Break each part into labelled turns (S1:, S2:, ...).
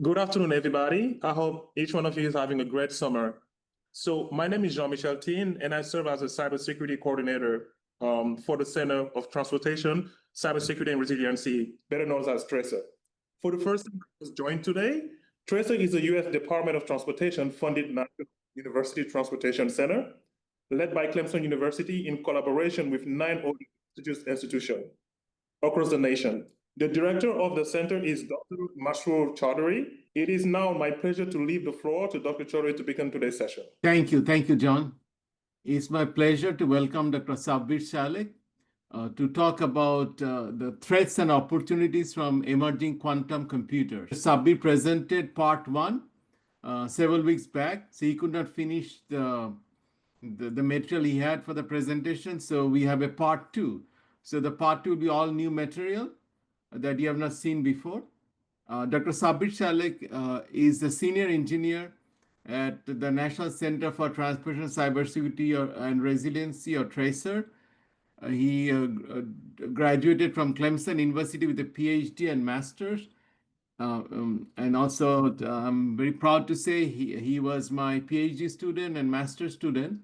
S1: Good afternoon, everybody. I hope each one of you is having a great summer. So my name is Jean-Michel Tin, and I serve as a cybersecurity coordinator for the Center of Transportation, Cybersecurity and Resiliency, better known as TraCR. For the first time I was joined today, TraCR is a U.S. Department of Transportation funded National University Transportation Center, led by Clemson University in collaboration with 9 other institutions across the nation. The director of the center is Dr. Masroor Chaudhary. It is now my pleasure to leave the floor to Dr. Chaudhary to begin today's session.
S2: Thank you, John. It's my pleasure to welcome Dr. Sabbir Salek to talk about the threats and opportunities from emerging quantum computers. Sabbir presented part one several weeks back, so he could not finish the material he had for the presentation, so we have a part two. So the part two will be all new material that you have not seen before. Dr. Sabbir Salek is a senior engineer at the National Center for Transportation Cybersecurity and Resiliency, or TraCR. He graduated from Clemson University with a PhD and master's. And also, I'm very proud to say he was my PhD student and master's student.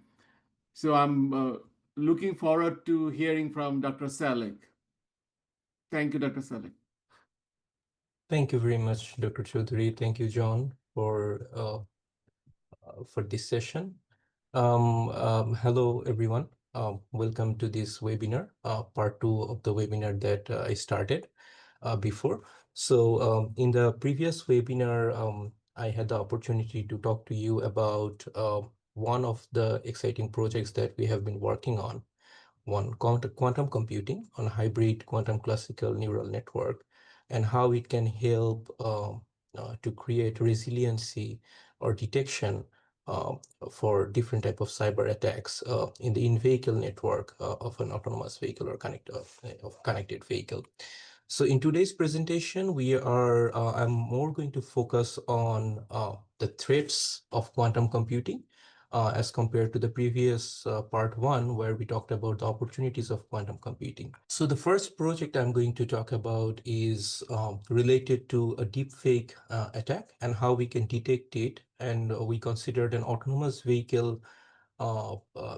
S2: So I'm looking forward to hearing from Dr. Salek. Thank you, Dr. Salek.
S3: Thank you very much, Dr. Chaudhary. Thank you, John, for this session. Hello, everyone. Welcome to this webinar, part two of the webinar that I started before. So in the previous webinar, I had the opportunity to talk to you about one of the exciting projects that we have been working on, quantum computing on hybrid quantum classical neural network, and how it can help to create resiliency or detection for different type of cyber attacks in the in-vehicle network of an autonomous vehicle or connected vehicle. So in today's presentation, I'm more going to focus on the threats of quantum computing as compared to the previous part one, where we talked about the opportunities of quantum computing. So the first project I'm going to talk about is related to a deepfake attack and how we can detect it. And we considered an autonomous vehicle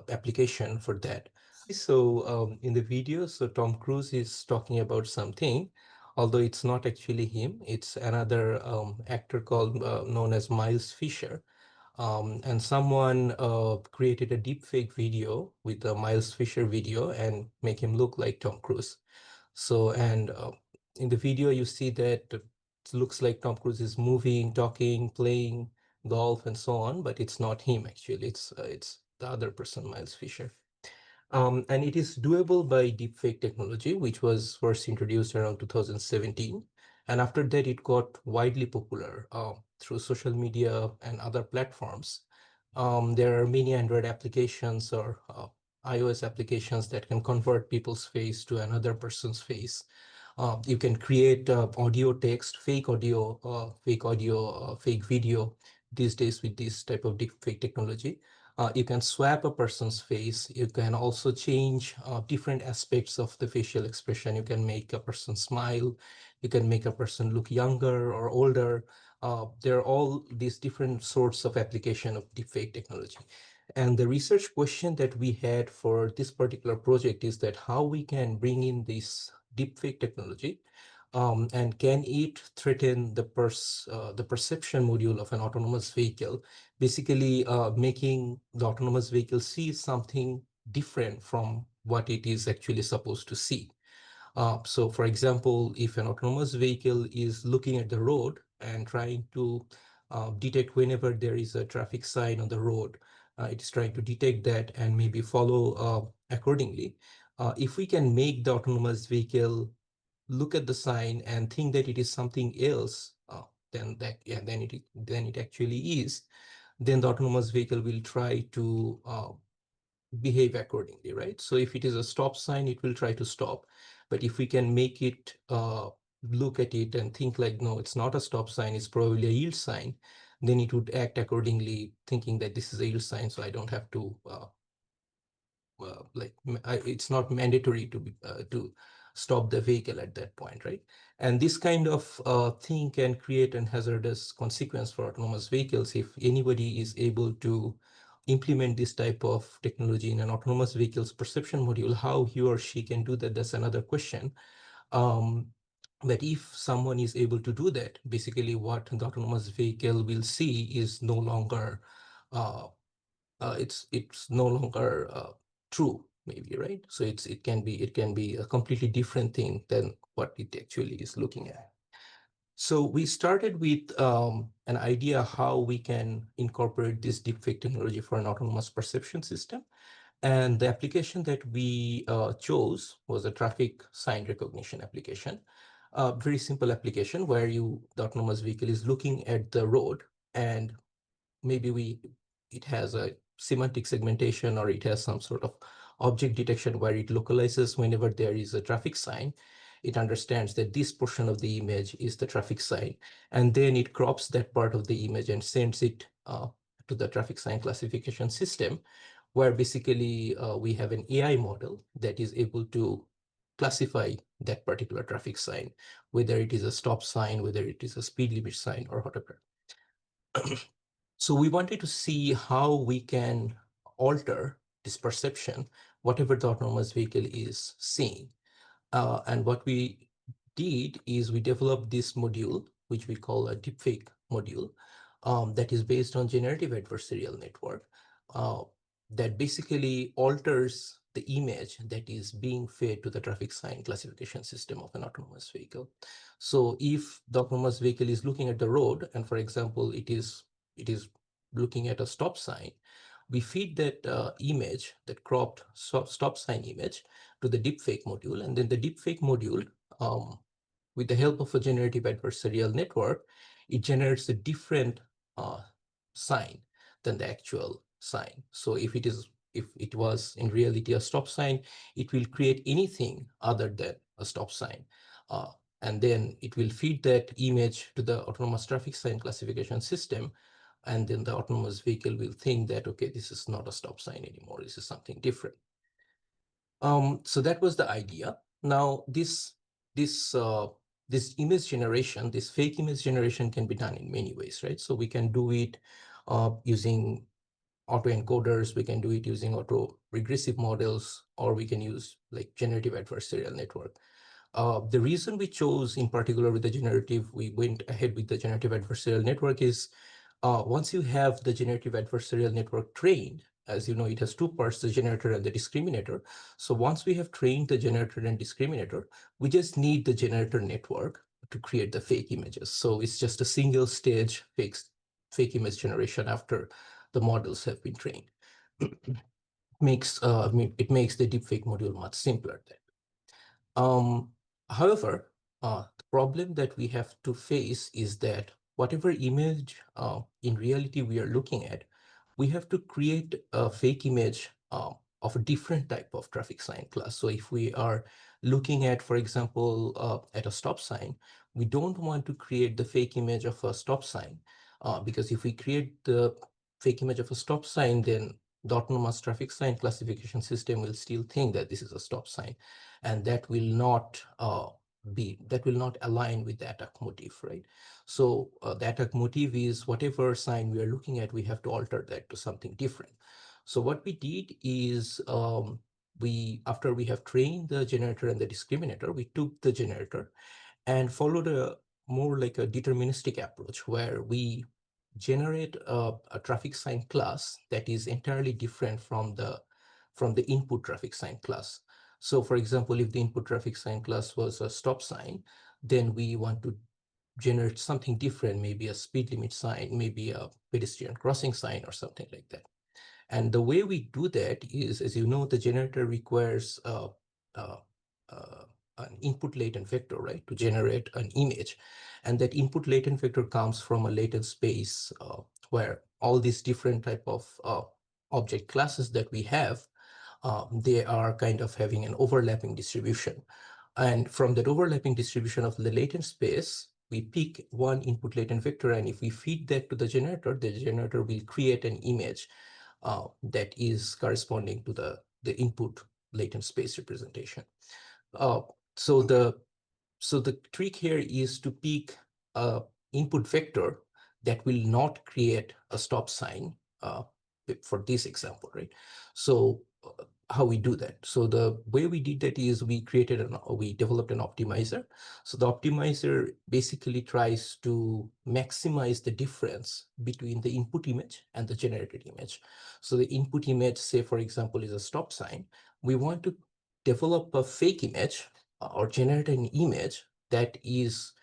S3: application for that. So in the video, so Tom Cruise is talking about something, although it's not actually him. It's another actor called known as Miles Fisher. And someone created a deepfake video with a Miles Fisher video and make him look like Tom Cruise. So, and in the video, you see that it looks like Tom Cruise is moving, talking, playing golf, and so on, but it's not him actually. It's the other person, Miles Fisher. And it is doable by deepfake technology, which was first introduced around 2017. And after that, it got widely popular through social media and other platforms. There are many Android applications or iOS applications that can convert people's face to another person's face. You can create audio, text, fake audio, fake video these days with this type of deepfake technology. You can swap a person's face. You can also change different aspects of the facial expression. You can make a person smile. You can make a person look younger or older. There are all these different sorts of application of deepfake technology. And the research question that we had for this particular project is that how we can bring in this deepfake technology and can it threaten the perception module of an autonomous vehicle, basically making the autonomous vehicle see something different from what it is actually supposed to see. So for example, if an autonomous vehicle is looking at the road and trying to detect whenever there is a traffic sign on the road, it is trying to detect that and maybe follow accordingly. If we can make the autonomous vehicle look at the sign and think that it is something else, then it actually is, then the autonomous vehicle will try to behave accordingly, right? So if it is a stop sign, it will try to stop. But if we can make it look at it and think like, no, it's not a stop sign, it's probably a yield sign, then it would act accordingly, thinking that this is a yield sign, so I don't have to it's not mandatory to stop the vehicle at that point, right? And this kind of thing can create a hazardous consequence for autonomous vehicles if anybody is able to implement this type of technology in an autonomous vehicle's perception module. How he or she can do that, that's another question. But if someone is able to do that, basically what the autonomous vehicle will see is no longer it's no longer true, maybe, right? So it can be a completely different thing than what it actually is looking at. So we started with an idea how we can incorporate this deepfake technology for an autonomous perception system. And the application that we chose was a traffic sign recognition application. A very simple application where the autonomous vehicle is looking at the road, and maybe it has a semantic segmentation, or it has some sort of object detection where it localizes whenever there is a traffic sign. It understands that this portion of the image is the traffic sign, and then it crops that part of the image and sends it to the traffic sign classification system, where basically we have an AI model that is able to classify that particular traffic sign, whether it is a stop sign, whether it is a speed limit sign, or whatever. So we wanted to see how we can alter this perception, whatever the autonomous vehicle is seeing. And what we did is we developed this module, which we call a deepfake module, that is based on generative adversarial network, that basically alters the image that is being fed to the traffic sign classification system of an autonomous vehicle. So if the autonomous vehicle is looking at the road, and for example, it is looking at a stop sign, we feed that image, that cropped stop sign image, to the deepfake module, and then the deepfake module, with the help of a generative adversarial network, it generates a different sign than the actual sign. So if it was in reality a stop sign, it will create anything other than a stop sign. And then it will feed that image to the autonomous traffic sign classification system. And then the autonomous vehicle will think that, okay, this is not a stop sign anymore. This is something different. So that was the idea. Now, this image generation, this fake image generation, can be done in many ways, right? So we can do it using autoencoders, we can do it using auto-regressive models, or we can use like generative adversarial network. The reason we chose in particular with the generative, we went ahead with the generative adversarial network is once you have the generative adversarial network trained, as you know, it has two parts, the generator and the discriminator. So once we have trained the generator and discriminator, we just need the generator network to create the fake images. So it's just a single stage fake image generation after the models have been trained. It makes the deepfake module much simpler then. However, the problem that we have to face is that whatever image in reality we are looking at, we have to create a fake image of a different type of traffic sign class. So if we are looking at, for example, at a stop sign, we don't want to create the fake image of a stop sign, because if we create the fake image of a stop sign, then the autonomous traffic sign classification system will still think that this is a stop sign, and that will not align with the attack motive, right? So the attack motive is whatever sign we are looking at, we have to alter that to something different. So what we did is after we have trained the generator and the discriminator, we took the generator and followed a more like a deterministic approach, where we generate a traffic sign class that is entirely different from the input traffic sign class. So for example, if the input traffic sign class was a stop sign, then we want to generate something different, maybe a speed limit sign, maybe a pedestrian crossing sign, or something like that. And the way we do that is, as you know, the generator requires an input latent vector, right, to generate an image. And that input latent vector comes from a latent space where all these different type of object classes that we have, they are kind of having an overlapping distribution. And from that overlapping distribution of the latent space, we pick one input latent vector, and if we feed that to the generator will create an image that is corresponding to the input latent space representation. So the trick here is to pick a input vector that will not create a stop sign for this example, right? So how we do that? So the way we did that is we developed an optimizer. So the optimizer basically tries to maximize the difference between the input image and the generated image. So the input image, say for example, is a stop sign. We want to develop a fake image or generate an image that is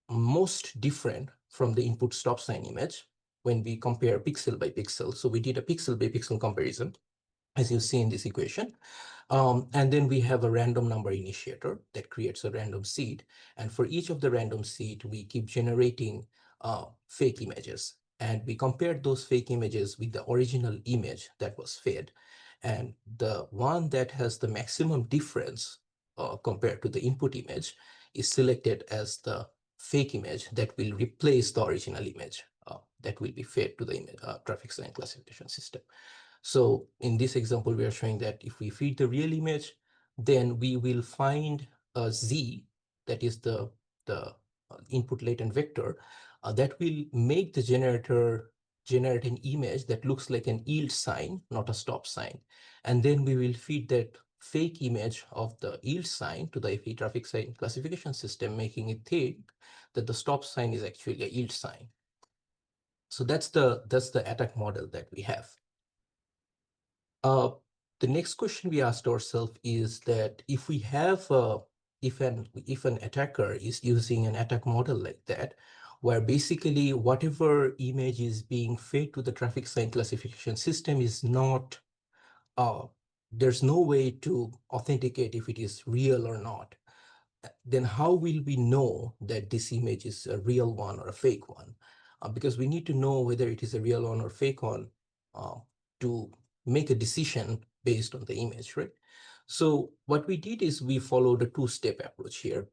S3: most different from the input stop sign image when we compare pixel by pixel. So we did a pixel by pixel comparison, as you see in this equation. And then we have a random number initiator that creates a random seed. And for each of the random seed, we keep generating fake images. And we compared those fake images with the original image that was fed. And the one that has the maximum difference compared to the input image is selected as the fake image that will replace the original image that will be fed to the traffic sign classification system. So in this example, we are showing that if we feed the real image, then we will find a Z, that is the input latent vector, that will make the generator generate an image that looks like an yield sign, not a stop sign. And then we will feed that fake image of the yield sign to the FE traffic sign classification system, making it think that the stop sign is actually a yield sign. So that's the attack model that we have. The next question we asked ourselves is that if we have if an attacker is using an attack model like that, where basically whatever image is being fed to the traffic sign classification system is not there's no way to authenticate if it is real or not, then how will we know that this image is a real one or a fake one? Because we need to know whether it is a real one or fake one to make a decision based on the image, right? So what we did is we followed a two-step approach here.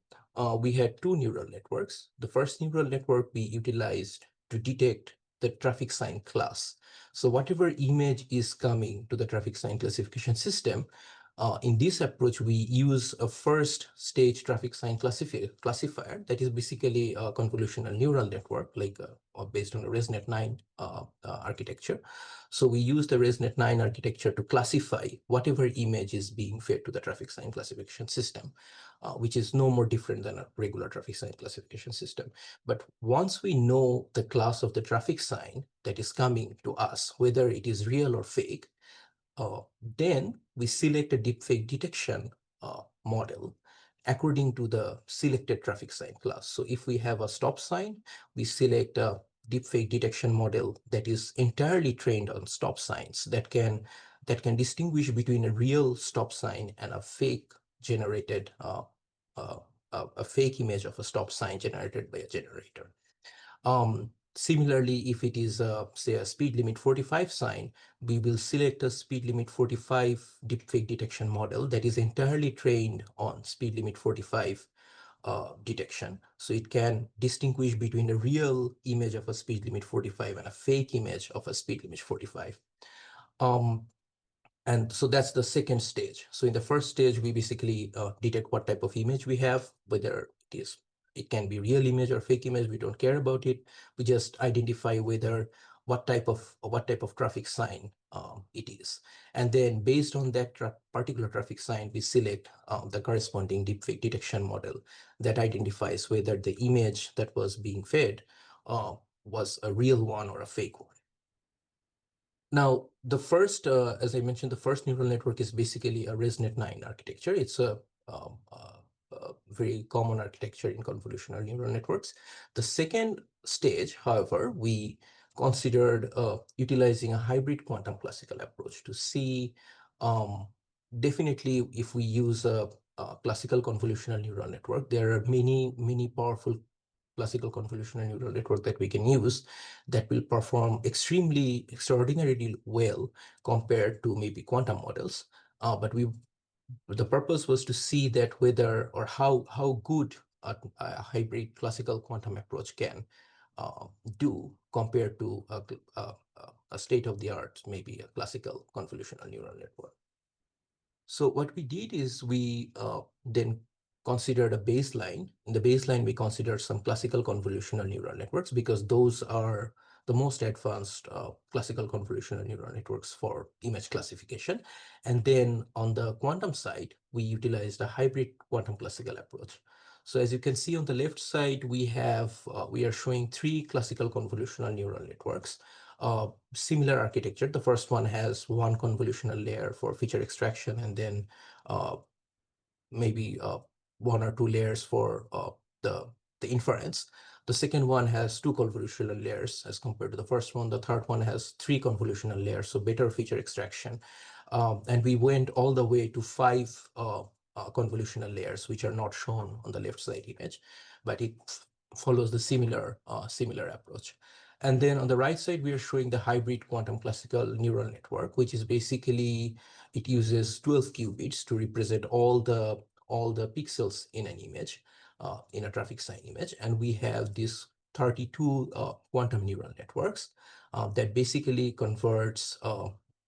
S3: We had two neural networks. The first neural network we utilized to detect the traffic sign class. So whatever image is coming to the traffic sign classification system, in this approach, we use a first stage traffic sign classifier that is basically a convolutional neural network, like based on a ResNet 9 architecture. So we use the ResNet 9 architecture to classify whatever image is being fed to the traffic sign classification system, which is no more different than a regular traffic sign classification system. But once we know the class of the traffic sign that is coming to us, whether it is real or fake, then we select a deepfake detection model according to the selected traffic sign class. So if we have a stop sign, we select a deepfake detection model that is entirely trained on stop signs that can distinguish between a real stop sign and a fake generated a fake image of a stop sign generated by a generator. Similarly, if it is, say, a speed limit 45 sign, we will select a speed limit 45 deepfake detection model that is entirely trained on speed limit 45 detection. So it can distinguish between a real image of a speed limit 45 and a fake image of a speed limit 45. And so that's the second stage. So in the first stage, we basically detect what type of image we have, whether it can be real image or fake image. We don't care about it. We just identify whether what type of traffic sign it is. And then based on that particular traffic sign, we select the corresponding deepfake detection model that identifies whether the image that was being fed was a real one or a fake one. Now, the first, as I mentioned, the first neural network is basically a ResNet 9 architecture. It's a very common architecture in convolutional neural networks. The second stage, however, we considered utilizing a hybrid quantum classical approach to see definitely if we use a classical convolutional neural network, there are many powerful classical convolutional neural network that we can use that will perform extraordinarily well compared to maybe quantum models. But the purpose was to see that whether or how good a hybrid classical quantum approach can do compared to a state-of-the-art, maybe a classical convolutional neural network. So what we did is we then considered a baseline. In the baseline, we considered some classical convolutional neural networks because those are the most advanced classical convolutional neural networks for image classification. And then on the quantum side, we utilized a hybrid quantum classical approach. So as you can see on the left side, we are showing 3 classical convolutional neural networks. Similar architecture. The first one has one convolutional layer for feature extraction, and then maybe 1 or 2 layers for the inference. The second one has 2 convolutional layers as compared to the first one. The third one has 3 convolutional layers, so better feature extraction. And we went all the way to 5 convolutional layers, which are not shown on the left side image, but it follows the similar approach. And then on the right side, we are showing the hybrid quantum classical neural network, which is basically, it uses 12 qubits to represent all the pixels in an image, in a traffic sign image. And we have these 32 quantum neural networks that basically converts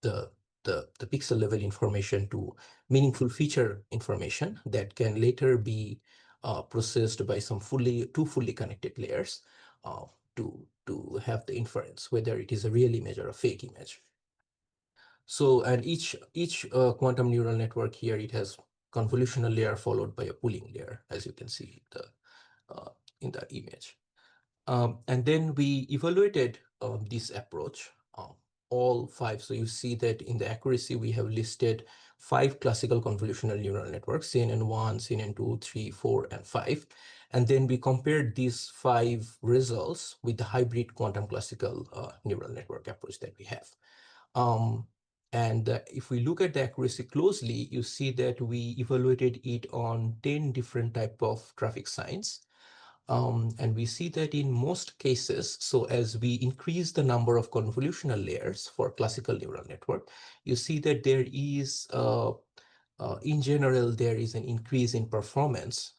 S3: the pixel level information to meaningful feature information that can later be processed by some two fully connected layers to have the inference, whether it is a real image or a fake image. So, and each quantum neural network here, it has convolutional layer followed by a pooling layer, as you can see in the image. And then we evaluated this approach, all 5. So you see that in the accuracy, we have listed 5 classical convolutional neural networks, CNN1, CNN2, 3, 4, and 5. And then we compared these 5 results with the hybrid quantum classical neural network approach that we have. And if we look at the accuracy closely, you see that we evaluated it on 10 different type of traffic signs. And we see that in most cases, so as we increase the number of convolutional layers for classical neural network, you see that there is, in general, there is an increase in performance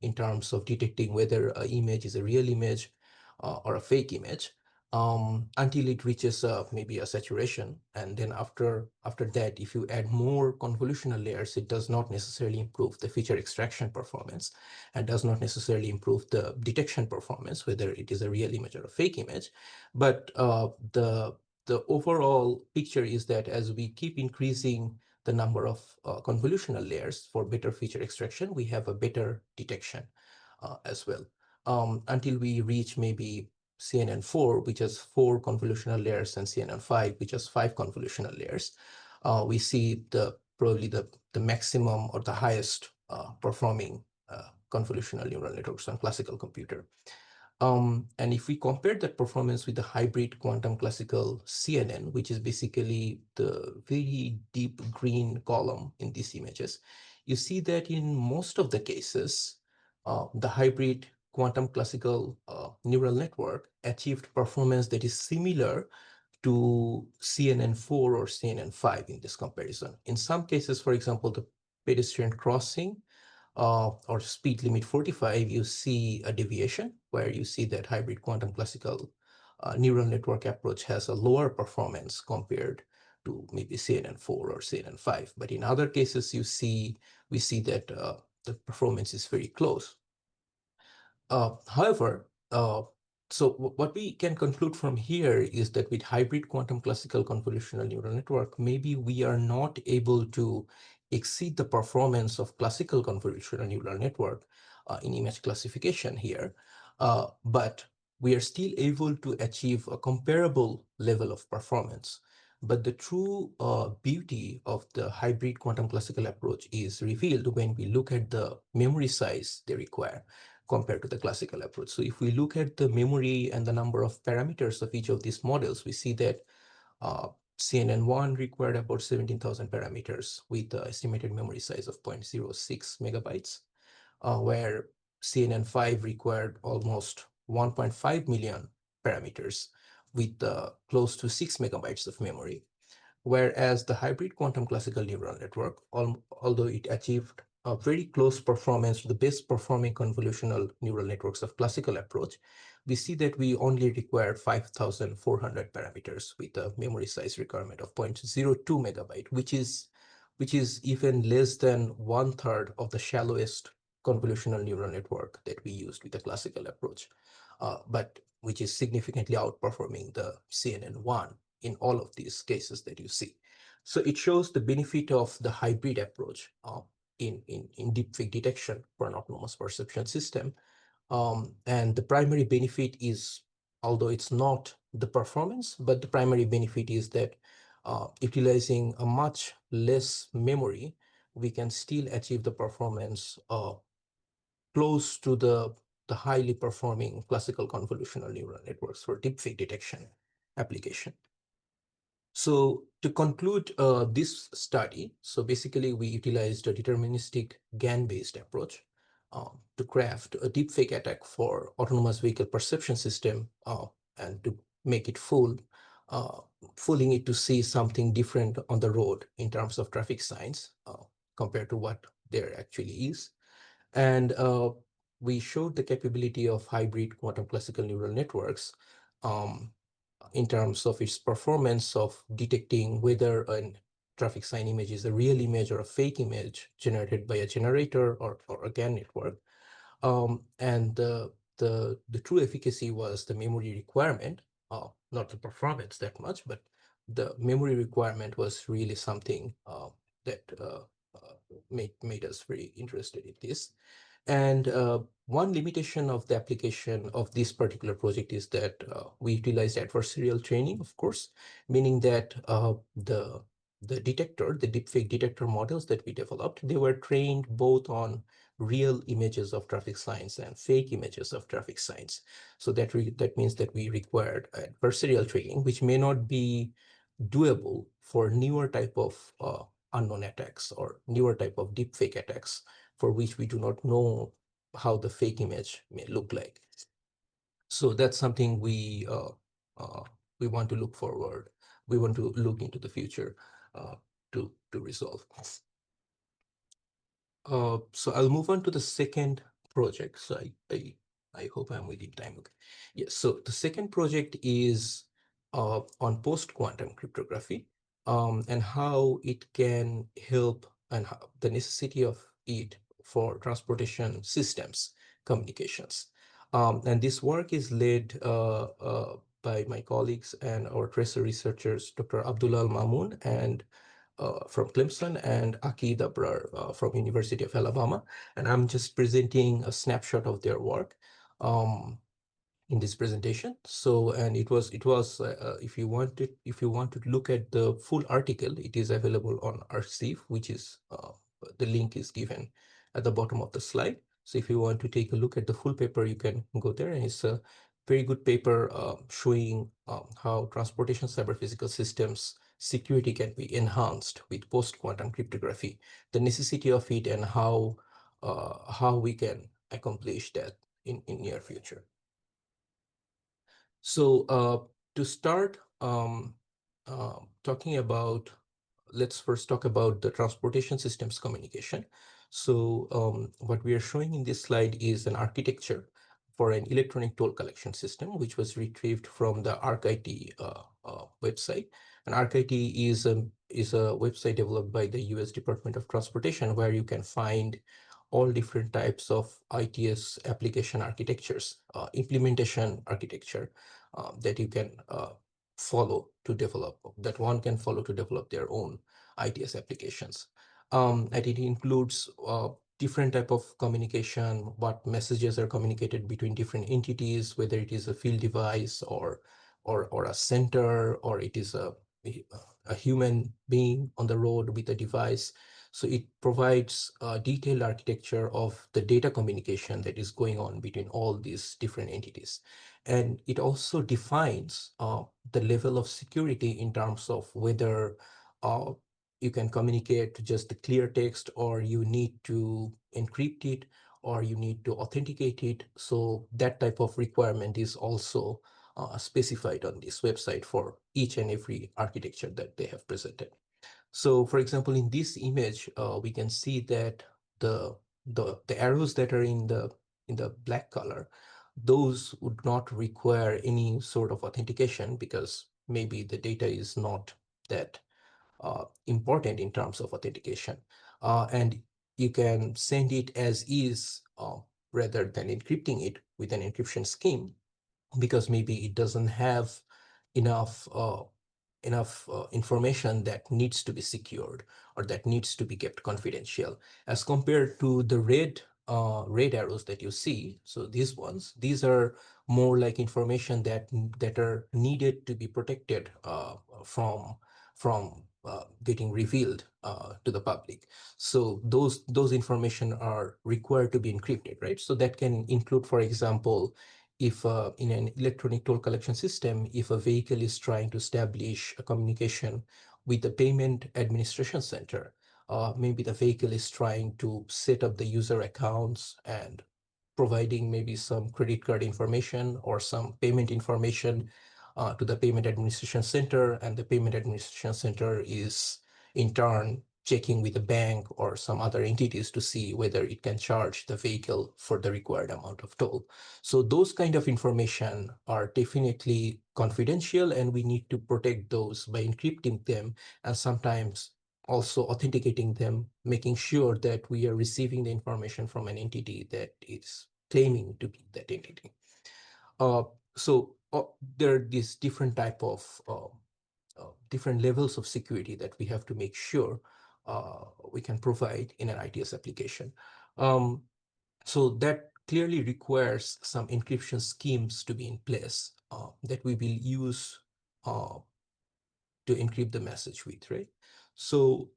S3: in terms of detecting whether an image is a real image or a fake image, until it reaches maybe a saturation. And then after that, if you add more convolutional layers, it does not necessarily improve the feature extraction performance and does not necessarily improve the detection performance, whether it is a real image or a fake image. But the overall picture is that as we keep increasing the number of convolutional layers for better feature extraction, we have a better detection as well, until we reach maybe CNN4, which has 4 convolutional layers, and CNN5, which has 5 convolutional layers. We see probably the maximum or the highest performing convolutional neural networks on classical computer. And if we compare that performance with the hybrid quantum classical CNN, which is basically the very deep green column in these images, you see that in most of the cases, the hybrid quantum classical neural network achieved performance that is similar to CNN4 or CNN5 in this comparison. In some cases, for example, the pedestrian crossing or speed limit 45, you see a deviation where you see that hybrid quantum classical neural network approach has a lower performance compared to maybe CNN4 or CNN5. But in other cases, we see that the performance is very close. However, so what we can conclude from here is that with hybrid quantum classical convolutional neural network, maybe we are not able to exceed the performance of classical convolutional neural network in image classification here, but we are still able to achieve a comparable level of performance. But the true beauty of the hybrid quantum classical approach is revealed when we look at the memory size they require compared to the classical approach. So if we look at the memory and the number of parameters of each of these models, we see that CNN1 required about 17,000 parameters with the estimated memory size of 0.06 megabytes, where CNN5 required almost 1.5 million parameters with close to 6 megabytes of memory. Whereas the hybrid quantum classical neural network, although it achieved a very close performance to the best performing convolutional neural networks of classical approach, we see that we only required 5,400 parameters with a memory size requirement of 0.02 megabyte, which is which is even less than 1/3 of the shallowest convolutional neural network that we used with the classical approach, but which is significantly outperforming the CNN1 in all of these cases that you see. So it shows the benefit of the hybrid approach in deepfake detection for an autonomous perception system. And the primary benefit is, although it's not the performance, but the primary benefit is that utilizing a much less memory, we can still achieve the performance close to the highly performing classical convolutional neural networks for deepfake detection application. So to conclude this study, so basically we utilized a deterministic GAN-based approach to craft a deepfake attack for autonomous vehicle perception system and to make it fooling it to see something different on the road in terms of traffic signs compared to what there actually is. And we showed the capability of hybrid quantum classical neural networks in terms of its performance of detecting whether a traffic sign image is a real image or a fake image generated by a generator or a GAN network. And the true efficacy was the memory requirement, not the performance that much, but the memory requirement was really something that made us very interested in this. And one limitation of the application of this particular project is that we utilized adversarial training, of course, meaning that the detector, the deepfake detector models that we developed, they were trained both on real images of traffic signs and fake images of traffic signs. So that means that we required adversarial training, which may not be doable for newer type of unknown attacks or newer type of deepfake attacks for which we do not know how the fake image may look like. So that's something we want to look forward. We want to look into the future to resolve. So I'll move on to the second project. So I hope I'm within time. Okay. Yes. So the second project is on post-quantum cryptography and how it can help and how, the necessity of it for transportation systems communications. And this work is led by my colleagues and our TraCR researchers, Dr. Abdullah Al-Mamoun and from Clemson and Aki Dabrar from University of Alabama. And I'm just presenting a snapshot of their work in this presentation. So, and it was if you want to look at the full article, it is available on Archive, which is the link is given at the bottom of the slide. So if you want to take a look at the full paper, you can go there, and it's a very good paper showing how transportation cyber physical systems security can be enhanced with post-quantum cryptography, the necessity of it, and how we can accomplish that in near future. So to start talking about, let's first talk about the transportation systems communication. So what we are showing in this slide is an architecture for an electronic toll collection system, which was retrieved from the ArcIT website. And ArcIT is a website developed by the US Department of Transportation, where you can find all different types of ITS application architectures, implementation architecture that you can follow to develop, that one can follow to develop their own ITS applications. And it includes different type of communication, what messages are communicated between different entities, whether it is a field device or a center, or it is a human being on the road with a device. So it provides a detailed architecture of the data communication that is going on between all these different entities. And it also defines the level of security in terms of whether you can communicate just the clear text, or you need to encrypt it, or you need to authenticate it. So that type of requirement is also specified on this website for each and every architecture that they have presented. So for example, in this image, we can see that the arrows that are in the black color, those would not require any sort of authentication, because maybe the data is not that important in terms of authentication. And you can send it as is rather than encrypting it with an encryption scheme, because maybe it doesn't have enough information that needs to be secured or that needs to be kept confidential, as compared to the red arrows that you see. So these are more like information that are needed to be protected from getting revealed to the public. So those information are required to be encrypted, right? So that can include, for example, if in an electronic toll collection system, if a vehicle is trying to establish a communication with the payment administration center, maybe the vehicle is trying to set up the user accounts and providing maybe some credit card information or some payment information to the payment administration center, and the payment administration center is in turn checking with the bank or some other entities to see whether it can charge the vehicle for the required amount of toll. So those kind of information are definitely confidential, and we need to protect those by encrypting them, and sometimes also authenticating them, making sure that we are receiving the information from an entity that is claiming to be that entity. So there are these different type of different levels of security that we have to make sure we can provide in an ITS application. So that clearly requires some encryption schemes to be in place that we will use to encrypt the message with, right? So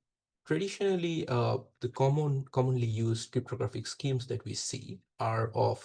S3: traditionally, the commonly used cryptographic schemes that we see are of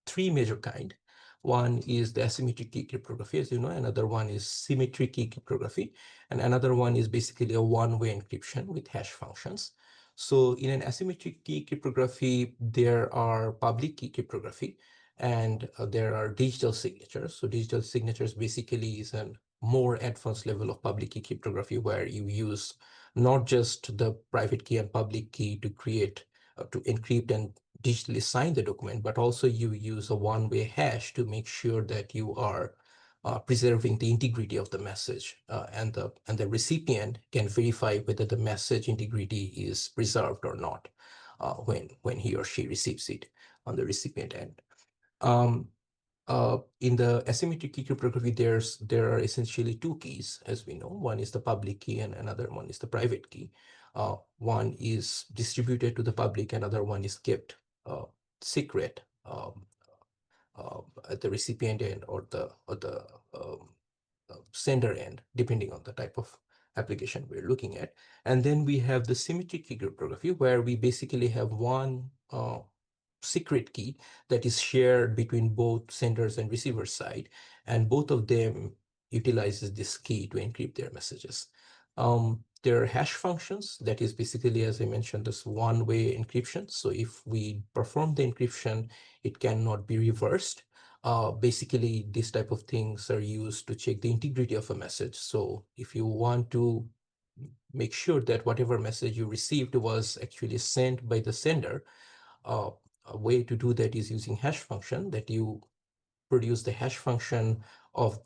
S3: three major kind. One is the asymmetric key cryptography, as you know, another one is symmetric key cryptography, and another one is basically a one-way encryption with hash functions. So in an asymmetric key cryptography, there are public key cryptography, and there are digital signatures. So digital signatures basically is a more advanced level of public key cryptography, where you use not just the private key and public key to create, to encrypt and digitally sign the document, but also you use a one-way hash to make sure that you are preserving the integrity of the message, and the recipient can verify whether the message integrity is preserved or not when he or she receives it on the recipient end. In the asymmetric key cryptography, there are essentially two keys, as we know. One is the public key and another one is the private key. One is distributed to the public, another one is kept secret at the recipient end or the sender end, depending on the type of application we're looking at. And then we have the symmetric key cryptography, where we basically have one secret key that is shared between both senders and receivers side, and both of them utilizes this key to encrypt their messages. There are hash functions that is basically, as I mentioned, this one-way encryption. So if we perform the encryption, it cannot be reversed. Basically, these type of things are used to check the integrity of a message. So if you want to make sure that whatever message you received was actually sent by the sender, a way to do that is using hash function, that you produce the hash function of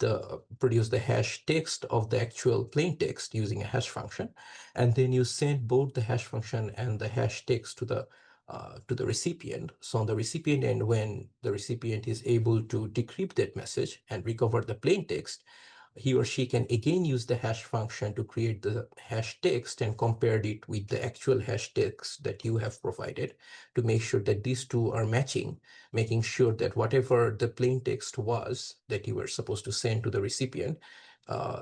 S3: produce the hash text of the actual plain text using a hash function, and then you send both the hash function and the hash text to the recipient. So on the recipient end, when the recipient is able to decrypt that message and recover the plain text, he or she can again use the hash function to create the hash text and compare it with the actual hash text that you have provided to make sure that these two are matching, making sure that whatever the plain text was that you were supposed to send to the recipient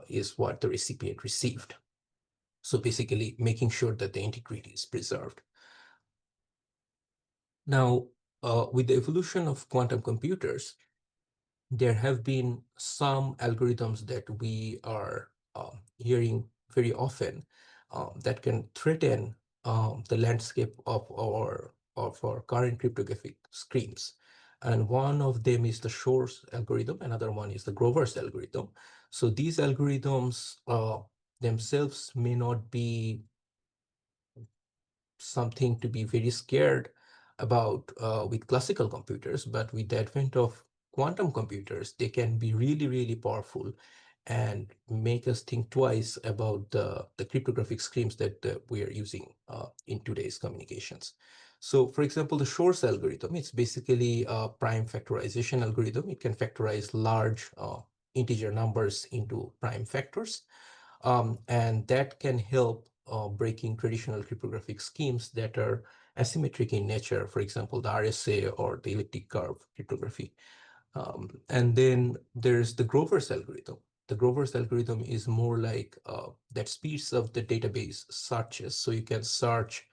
S3: is what the recipient received. So basically making sure that the integrity is preserved. Now, with the evolution of quantum computers, there have been some algorithms that we are hearing very often that can threaten the landscape of our current cryptographic schemes. And one of them is the Shor's algorithm, another one is the Grover's algorithm. So these algorithms themselves may not be something to be very scared about with classical computers, but with the advent of quantum computers, they can be really, really powerful and make us think twice about the cryptographic schemes that we are using in today's communications. So for example, the Shor's algorithm, it's basically a prime factorization algorithm. It can factorize large integer numbers into prime factors. And that can help breaking traditional cryptographic schemes that are asymmetric in nature, for example, the RSA or the elliptic curve cryptography. And then there's the Grover's algorithm. The Grover's algorithm is more like that speeds up the database searches. So you can search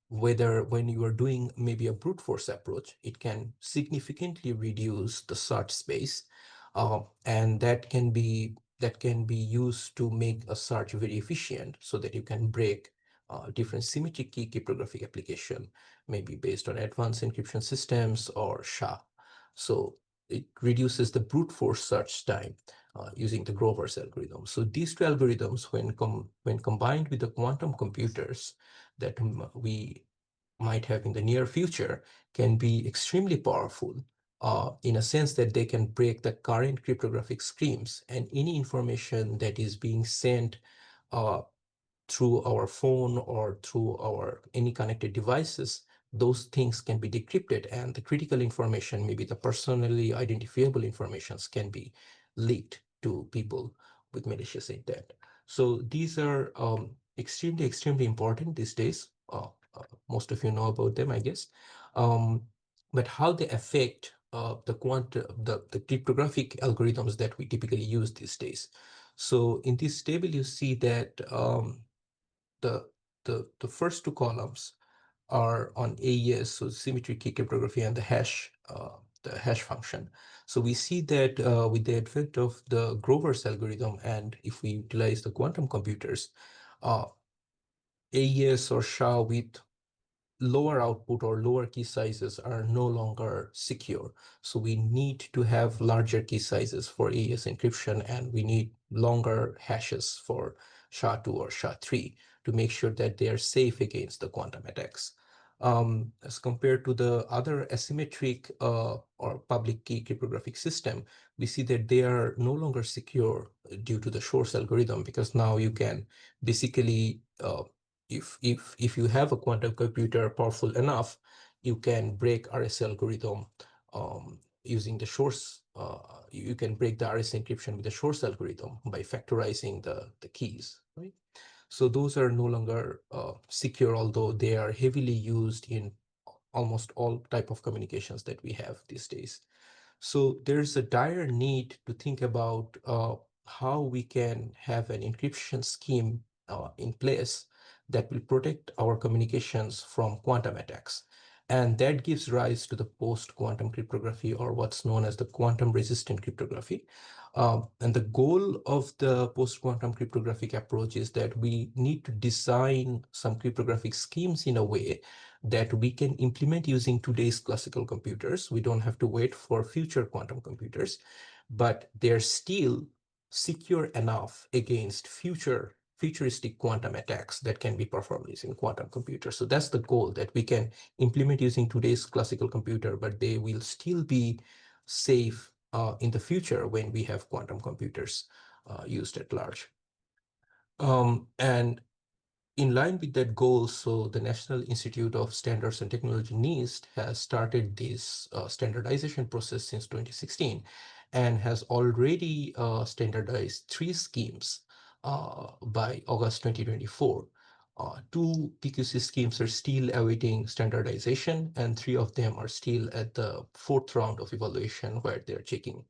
S3: whether when you are doing maybe a brute force approach, it can significantly reduce the search space. And that can be used to make a search very efficient so that you can break different symmetric key cryptographic application, maybe based on advanced encryption systems or SHA. So it reduces the brute force search time using the Grover's algorithm. So these two algorithms, when combined with the quantum computers that we might have in the near future, can be extremely powerful in a sense that they can break the current cryptographic schemes, and any information that is being sent through our phone or through our any connected devices, those things can be decrypted, and the critical information, maybe the personally identifiable informations, can be leaked to people with malicious intent. So these are extremely, extremely important these days. Most of you know about them, I guess. But how they affect the cryptographic algorithms that we typically use these days. So in this table, you see that the first two columns are on AES, so symmetric key cryptography, and the hash function. So we see that with the advent of the Grover's algorithm, and if we utilize the quantum computers, AES or SHA with lower output or lower key sizes are no longer secure. So we need to have larger key sizes for AES encryption, and we need longer hashes for SHA-2 or SHA-3 to make sure that they are safe against the quantum attacks. As compared to the other asymmetric or public key cryptographic system, we see that they are no longer secure due to the Shor's algorithm, because now you can basically if you have a quantum computer powerful enough, you can break RSA algorithm using the Shor's. You can break the RSA encryption with the Shor's algorithm by factorizing the keys, right? So those are no longer secure, although they are heavily used in almost all type of communications that we have these days. So there's a dire need to think about how we can have an encryption scheme in place that will protect our communications from quantum attacks. And that gives rise to the post-quantum cryptography, or what's known as the quantum-resistant cryptography. And the goal of the post-quantum cryptographic approach is that we need to design some cryptographic schemes in a way that we can implement using today's classical computers. We don't have to wait for future quantum computers, but they're still secure enough against futuristic quantum attacks that can be performed using quantum computers. So that's the goal, that we can implement using today's classical computer, but they will still be safe in the future when we have quantum computers used at large. And in line with that goal, so the National Institute of Standards and Technology, NIST, has started this standardization process since 2016 and has already standardized 3 schemes by August 2024. 2 PQC schemes are still awaiting standardization, and 3 of them are still at the 4th round of evaluation, where they're checking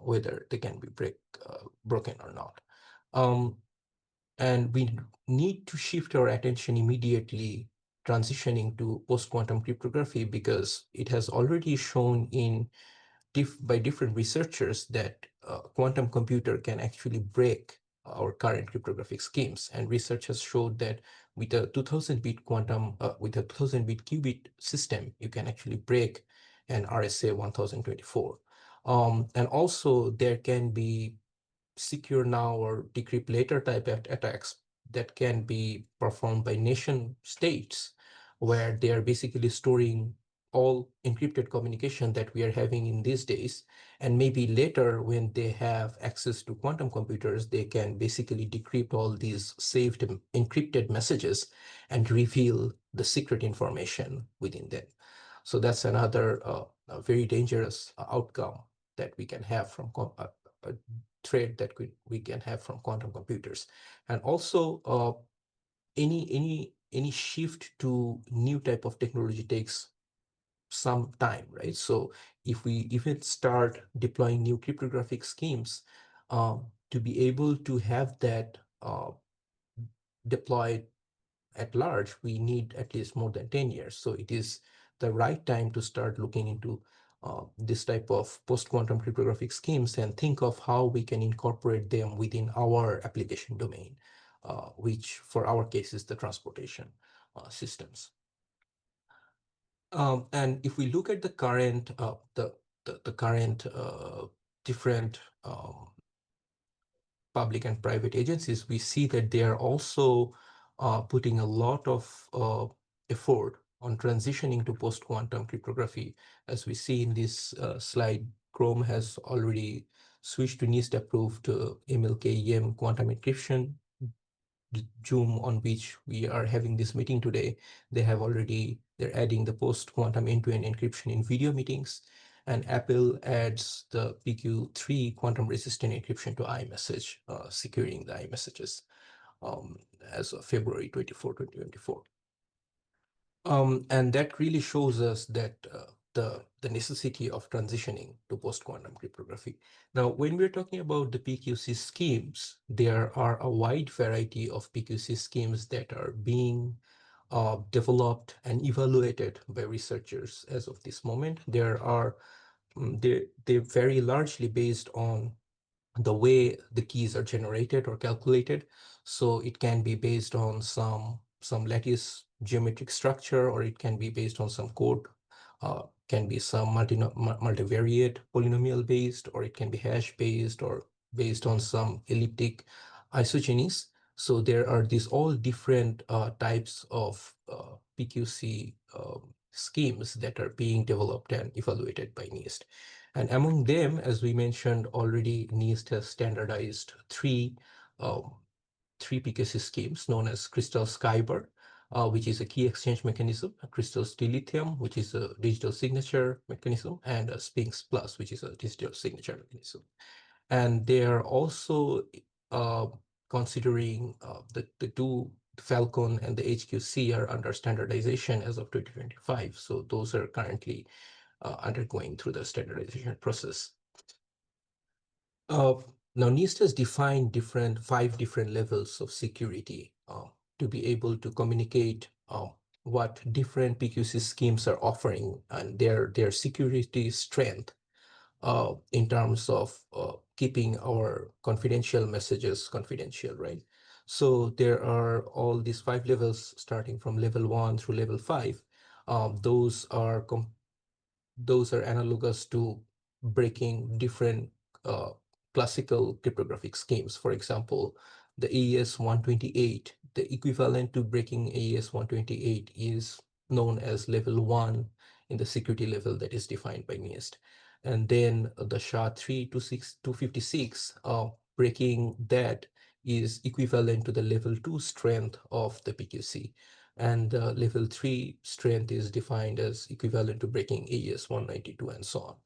S3: whether they can be broken or not. And we need to shift our attention immediately, transitioning to post-quantum cryptography, because it has already shown by different researchers that quantum computer can actually break our current cryptographic schemes. And research has showed that with a 2000-bit with a 2000-bit qubit system, you can actually break an RSA 1024. And also there can be secure now or decrypt later type attacks that can be performed by nation states, where they are basically storing all encrypted communication that we are having in these days. And maybe later, when they have access to quantum computers, they can basically decrypt all these saved encrypted messages and reveal the secret information within them. So that's another very dangerous outcome that we can have from a threat that we can have from quantum computers. And also any shift to new type of technology takes some time, right? So if we even start deploying new cryptographic schemes, to be able to have that deployed at large, we need at least more than 10 years. So it is the right time to start looking into this type of post-quantum cryptographic schemes and think of how we can incorporate them within our application domain, which for our case is the transportation systems. And if we look at the current, the current different public and private agencies, we see that they are also putting a lot of effort on transitioning to post-quantum cryptography. As we see in this slide, Chrome has already switched to NIST-approved MLKEM quantum encryption. Zoom, on which we are having this meeting today, they're adding the post-quantum end-to-end encryption in video meetings, and Apple adds the PQ3 quantum resistant encryption to iMessage, securing the iMessages as of February 24, 2024. And that really shows us that the necessity of transitioning to post-quantum cryptography. Now, when we're talking about the PQC schemes, there are a wide variety of PQC schemes that are being developed and evaluated by researchers as of this moment. There are they're very largely based on the way the keys are generated or calculated. So it can be based on some lattice geometric structure, or it can be based on some code, can be some multivariate polynomial based, or it can be hash based, or based on some elliptic isogenies. So there are these all different types of PQC schemes that are being developed and evaluated by NIST. And among them, as we mentioned already, NIST has standardized three PQC schemes known as Crystal Cyber, which is a key exchange mechanism, Crystal Dilithium, which is a digital signature mechanism, and a Sphinx Plus, which is a digital signature mechanism. And they are also considering the two, Falcon and the HQC, are under standardization as of 2025. So those are currently undergoing through the standardization process. Now, NIST has defined 5 different levels of security to be able to communicate what different PQC schemes are offering and their security strength in terms of keeping our confidential messages confidential, right? So there are all these 5 levels starting from level 1 through level 5. Those are analogous to breaking different classical cryptographic schemes. For example, the AES 128, the equivalent to breaking AES 128 is known as level 1 in the security level that is defined by NIST. And then the SHA-3 256, breaking that is equivalent to the level 2 strength of the PQC. And level 3 strength is defined as equivalent to breaking AES 192 and so on.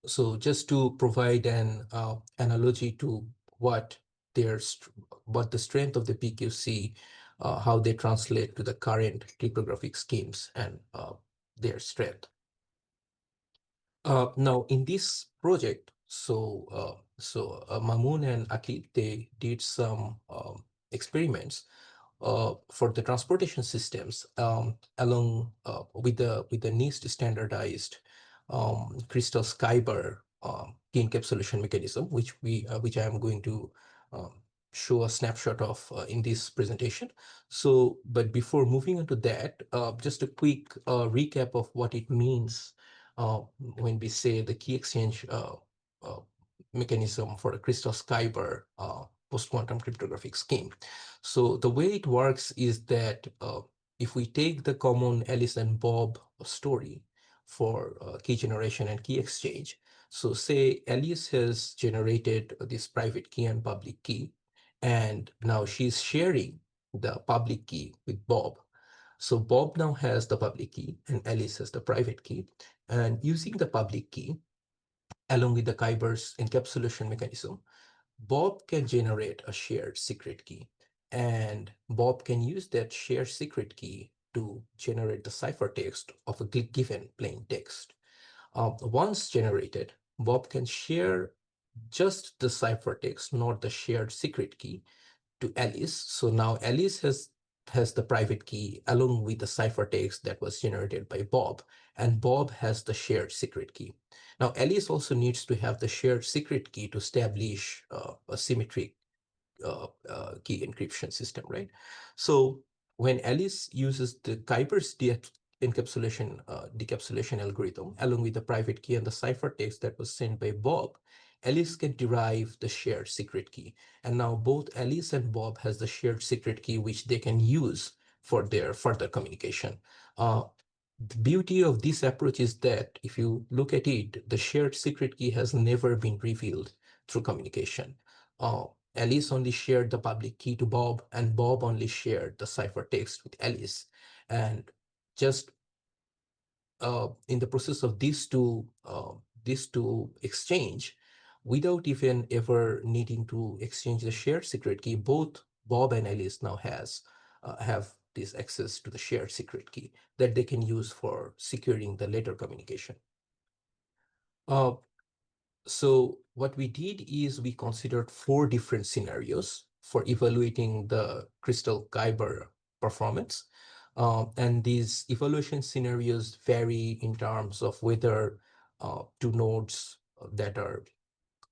S3: So just to provide an analogy to what the strength of the PQC, how they translate to the current cryptographic schemes and their strength. Now, in this project, Mamoon and Akil, they did some experiments for the transportation systems along with the NIST standardized Crystal Cyber key encapsulation mechanism, which I am going to show a snapshot of in this presentation. So, but before moving on to that, just a quick recap of what it means when we say the key exchange mechanism for a Crystal Cyber post-quantum cryptographic scheme. So the way it works is that if we take the common Alice and Bob story for key generation and key exchange, so say Alice has generated this private key and public key, and now she's sharing the public key with Bob. So Bob now has the public key and Alice has the private key. And using the public key, along with the Kyber's encapsulation mechanism, Bob can generate a shared secret key. And Bob can use that shared secret key to generate the ciphertext of a given plain text. Once generated, Bob can share just the ciphertext, not the shared secret key, to Alice. So now Alice has the private key along with the ciphertext that was generated by Bob, and Bob has the shared secret key. Now Alice also needs to have the shared secret key to establish a symmetric key encryption system, right? So when Alice uses the Kyber's decapsulation algorithm along with the private key and the ciphertext that was sent by Bob, Alice can derive the shared secret key. And now both Alice and Bob has the shared secret key, which they can use for their further communication. The beauty of this approach is that if you look at it, the shared secret key has never been revealed through communication. Alice only shared the public key to Bob, and Bob only shared the ciphertext with Alice. And just in the process of these two exchange, without even ever needing to exchange the shared secret key, both Bob and Alice now have this access to the shared secret key that they can use for securing the later communication. So what we did is we considered 4 different scenarios for evaluating the Crystal Kyber performance. And these evaluation scenarios vary in terms of whether 2 nodes that are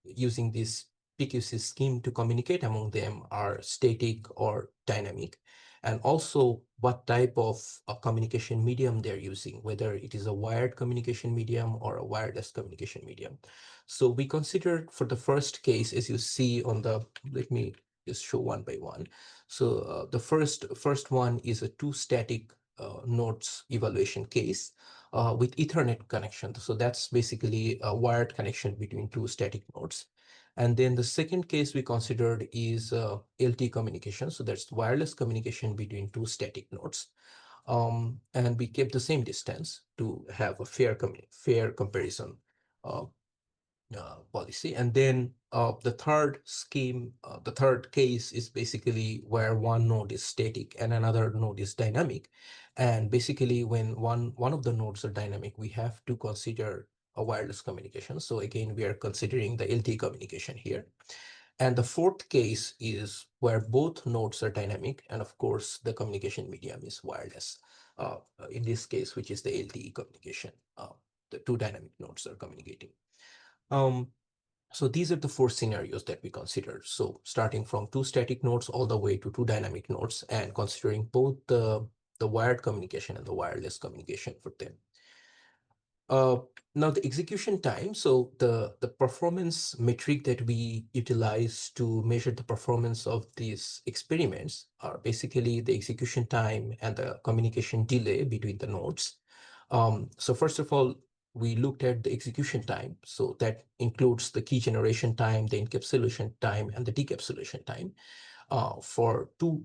S3: using this PQC scheme to communicate among them are static or dynamic, and also what type of communication medium they're using, whether it is a wired communication medium or a wireless communication medium. So we considered for the first case, as you see on the, let me just show one by one. So the first one is a 2 static nodes evaluation case with Ethernet connection. So that's basically a wired connection between 2 static nodes. And then the second case we considered is LT communication. So that's wireless communication between 2 static nodes. And we kept the same distance to have a fair comparison policy. And then the third case is basically where one node is static and another node is dynamic. And basically when one of the nodes are dynamic, we have to consider a wireless communication. So again, we are considering the LTE communication here. And the fourth case is where both nodes are dynamic, and of course the communication medium is wireless. In this case, which is the LTE communication, the 2 dynamic nodes are communicating. So these are the 4 scenarios that we considered. So starting from 2 static nodes all the way to 2 dynamic nodes, and considering both the wired communication and the wireless communication for them. Now the execution time, so the performance metric that we utilize to measure the performance of these experiments are basically the execution time and the communication delay between the nodes. So first of all, we looked at the execution time. So that includes the key generation time, the encapsulation time, and the decapsulation time for 2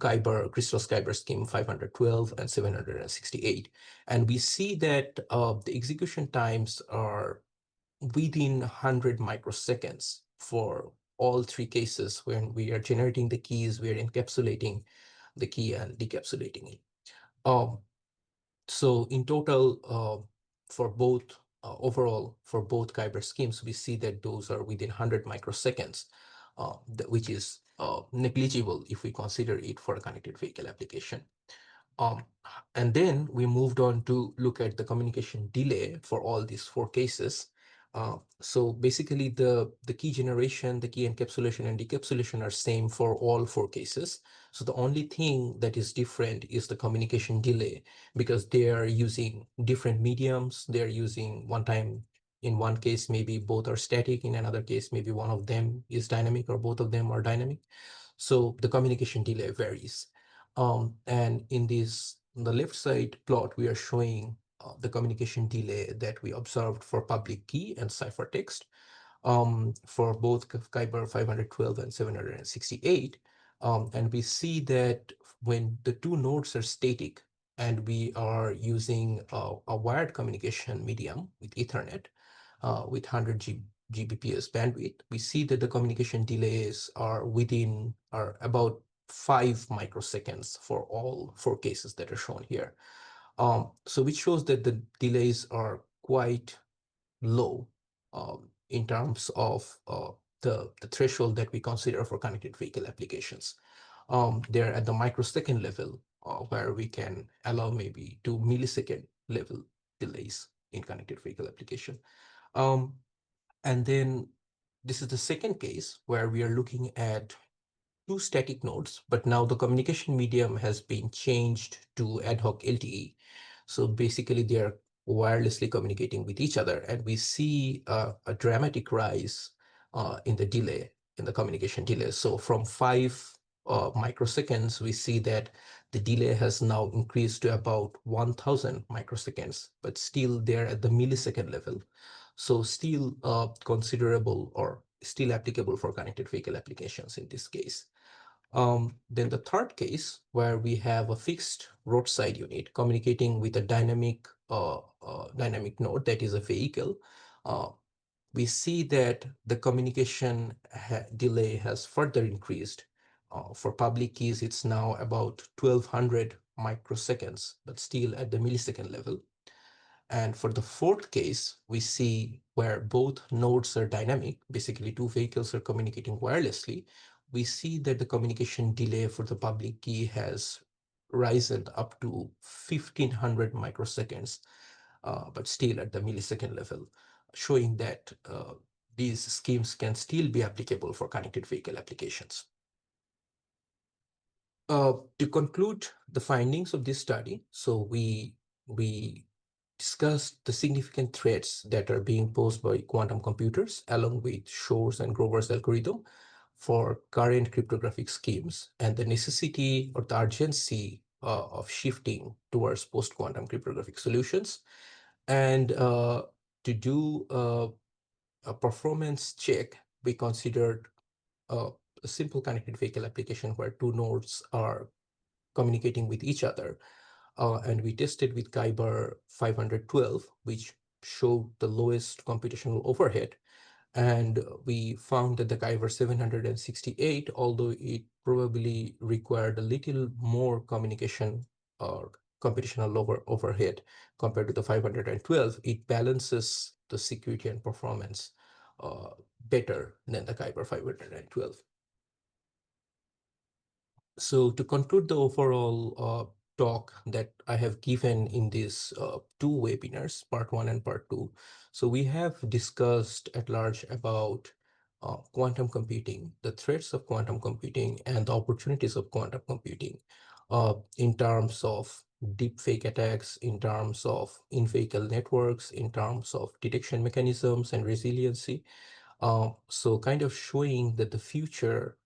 S3: Crystal Kyber scheme 512 and 768. And we see that the execution times are within 100 microseconds for all 3 cases when we are generating the keys, we are encapsulating the key and decapsulating it. So in total, for both overall for both Kyber schemes, we see that those are within 100 microseconds, which is negligible if we consider it for a connected vehicle application. And then we moved on to look at the communication delay for all these 4 cases. So basically the key generation, the key encapsulation and decapsulation are same for all 4 cases. So the only thing that is different is the communication delay, because they are using different mediums. They're using one time, in one case, maybe both are static. In another case, maybe one of them is dynamic or both of them are dynamic. So the communication delay varies. And in the left side plot, we are showing the communication delay that we observed for public key and ciphertext for both Kyber 512 and 768. And we see that when the two nodes are static and we are using a wired communication medium with Ethernet with 100 Gbps bandwidth, we see that the communication delays are about 5 microseconds for all 4 cases that are shown here. So which shows that the delays are quite low in terms of the threshold that we consider for connected vehicle applications. They're at the microsecond level where we can allow maybe 2 millisecond level delays in connected vehicle application. And then this is the second case where we are looking at 2 static nodes, but now the communication medium has been changed to ad hoc LTE. So basically they are wirelessly communicating with each other, and we see a dramatic rise in the delay, in the communication delay. So from 5 microseconds, we see that the delay has now increased to about 1000 microseconds, but still they're at the millisecond level. So still considerable or still applicable for connected vehicle applications in this case. Then the third case, where we have a fixed roadside unit communicating with a dynamic node that is a vehicle, we see that the communication delay has further increased. For public keys, it's now about 1200 microseconds, but still at the millisecond level. And for the fourth case, we see where both nodes are dynamic, basically 2 vehicles are communicating wirelessly. We see that the communication delay for the public key has risen up to 1500 microseconds, but still at the millisecond level, showing that these schemes can still be applicable for connected vehicle applications. To conclude the findings of this study, so we discussed the significant threats that are being posed by quantum computers, along with Shor's and Grover's algorithm for current cryptographic schemes, and the necessity or the urgency of shifting towards post-quantum cryptographic solutions. And to do a performance check, we considered a simple connected vehicle application where 2 nodes are communicating with each other. And we tested with Kyber 512, which showed the lowest computational overhead. And we found that the Kyber 768, although it probably required a little more communication or computational overhead compared to the 512, it balances the security and performance better than the Kyber 512. So to conclude the overall talk that I have given in these 2 webinars, part 1 and part 2. So we have discussed at large about quantum computing, the threats of quantum computing and the opportunities of quantum computing in terms of deepfake attacks, in terms of in-vehicle networks, in terms of detection mechanisms and resiliency. So kind of showing that the future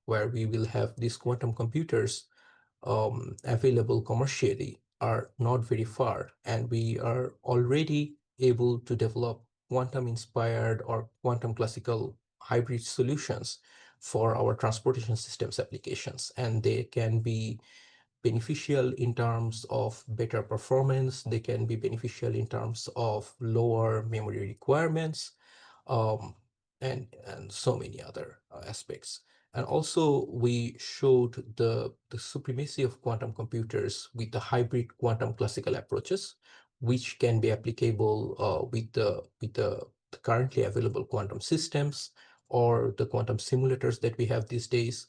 S3: where we will have these quantum computers available commercially are not very far, and we are already able to develop quantum-inspired or quantum classical hybrid solutions for our transportation systems applications, and they can be beneficial in terms of better performance, they can be beneficial in terms of lower memory requirements, um, and so many other aspects. And also we showed the supremacy of quantum computers with the hybrid quantum classical approaches, which can be applicable with the currently available quantum systems or the quantum simulators that we have these days.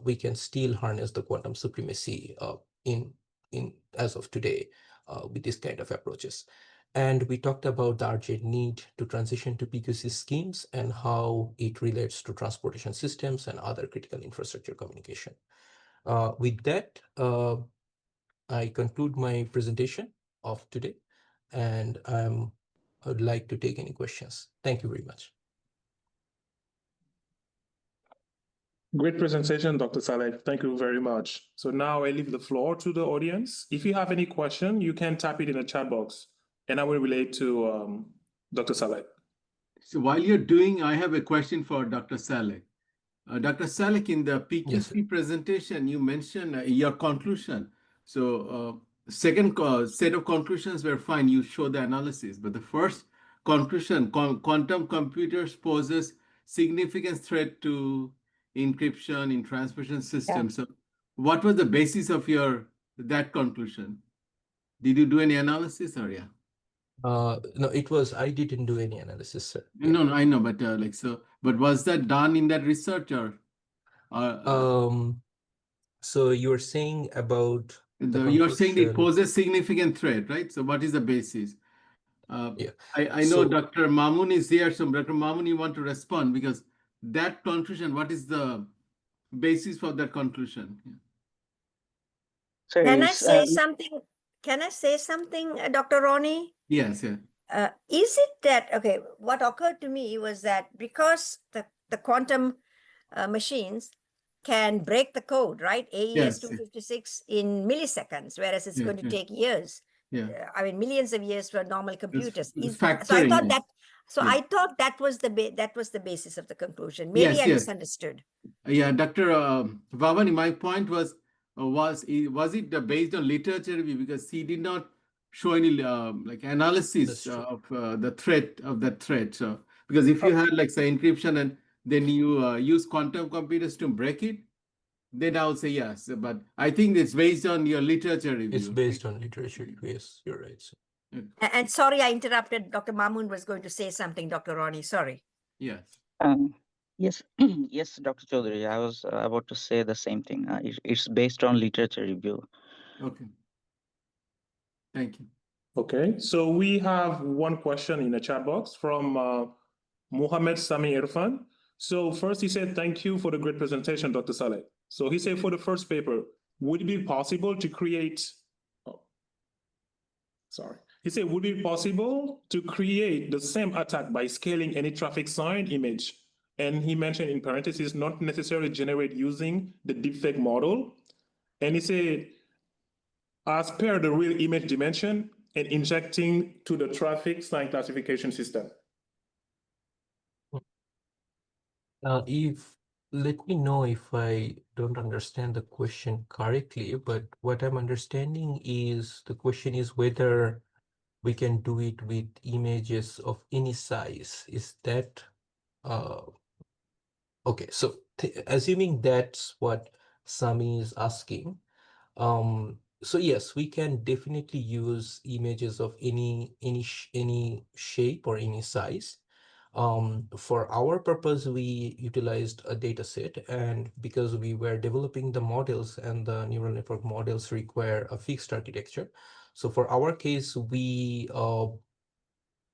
S3: We can still harness the quantum supremacy in as of today with this kind of approaches. And we talked about the urgent need to transition to PQC schemes and how it relates to transportation systems and other critical infrastructure communication. With that, I conclude my presentation of today, and I would like to take any questions. Thank you very much.
S1: Great presentation, Dr. Salek. Thank you very much. So now I leave the floor to the audience. If you have any question, you can type it in the chat box, and I will relate to Dr. Salek.
S2: So while you're doing, I have a question for Dr. Salek. Dr. Salek, in the PQC presentation, you mentioned your conclusion. So second set of conclusions were fine. You show the analysis, but the first conclusion, quantum computers poses significant threat to encryption in transmission systems. So what was the basis of that conclusion? Did you do any analysis or yeah?
S3: No, I didn't do any analysis, sir.
S2: No, I know, but but was that done in that research or?
S3: So you're saying about
S2: you're saying it poses significant threat, right? So what is the basis?
S3: Yeah.
S2: I know Dr. Mamoon is here, so Dr. Mamoon, you want to respond because that conclusion, what is the basis for that conclusion?
S4: Sorry, can I say something? Can I say something, Dr. Ronnie?
S2: Yes, yeah.
S4: Is it that, okay, what occurred to me was that because the quantum machines can break the code, right? AES 256 in milliseconds, whereas it's going to take years.
S2: Yeah.
S4: I mean, millions of years for normal computers.
S2: So I thought
S4: that. So I thought that was the basis of the conclusion. Maybe I misunderstood.
S2: Yeah, Dr. Vavani, my point was it based on literature review, because he did not show any like analysis of the threat of that threat. So because if you had like say encryption and then you use quantum computers to break it, then I would say yes. But I think it's based on your literature review.
S3: It's based on literature review. Yes, you're right. So.
S4: And sorry, I interrupted. Dr. Mamoon was going to say something, Dr. Ronnie. Sorry.
S2: Yes.
S5: Yes, yes, Dr. Chaudhary. I was about to say the same thing. It's based on literature review.
S2: Okay. Thank you.
S1: Okay, so we have one question in the chat box from Mohammed Sami Irfan. So first he said, thank you for the great presentation, Dr. Salek. So he said for the first paper, would it be possible to create, He said, would it be possible to create the same attack by scaling any traffic sign image? And he mentioned in parentheses, not necessarily generate using the deepfake model. And he said, as per the real image dimension and injecting to the traffic sign classification system.
S3: Let me know if I don't understand the question correctly, but what I'm understanding is the question is whether we can do it with images of any size. Is that okay? So assuming that's what Sami is asking, so yes, we can definitely use images of any shape or any size. For our purpose, we utilized a data set, and because we were developing the models and the neural network models require a fixed architecture. So for our case, we